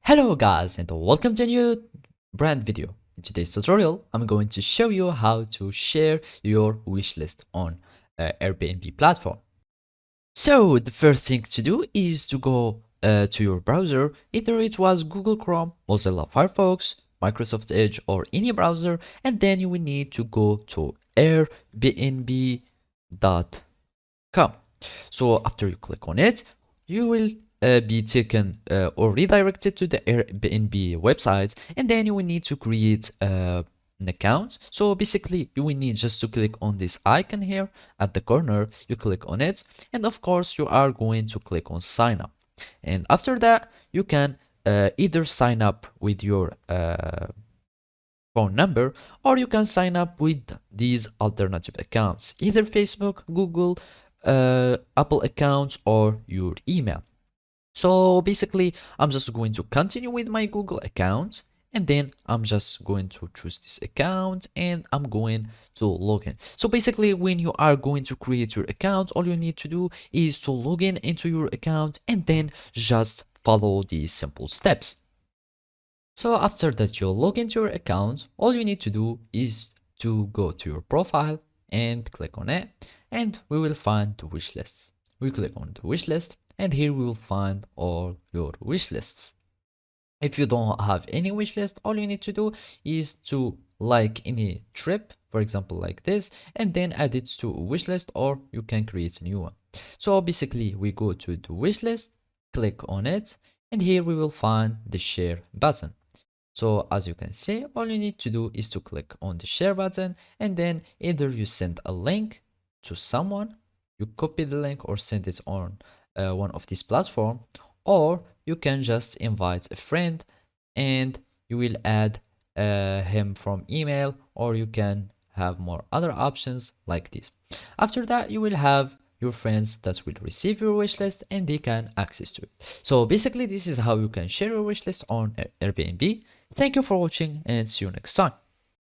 Hello guys and welcome to a new brand video. In today's tutorial, I'm going to show you how to share your wish list on Airbnb platform. So the first thing to do is to go to your browser, either it was Google Chrome, Mozilla Firefox, Microsoft Edge or any browser, and then you will need to go to airbnb.com. So after you click on it, you will be taken or redirected to the Airbnb website, and then you will need to create an account. So basically you will need just to click on this icon here at the corner. You click on it, and of course you are going to click on sign up, and after that you can either sign up with your phone number, or you can sign up with these alternative accounts, either Facebook, Google, Apple accounts, or your email. So basically I'm just going to continue with my Google account, and then I'm just going to choose this account and I'm going to log in. So basically when you are going to create your account, all you need to do is to log in into your account and then just follow these simple steps. So after that you log into your account, all you need to do is to go to your profile and click on it, and we will find the wish list. We click on the wish list, and here we will find all your wish lists. If you don't have any wish list, all you need to do is to like any trip, for example like this, and then add it to a wish list, or you can create a new one. So basically we go to the wish list, click on it, and here we will find the share button. So as you can see, all you need to do is to click on the share button, and then either you send a link to someone, you copy the link or send it on one of these platforms, or you can just invite a friend and you will add him from email, or you can have more other options like this. After that, you will have your friends that will receive your wish list and they can access to it. So basically this is how you can share your wish list on Airbnb. Thank you for watching and see you next time.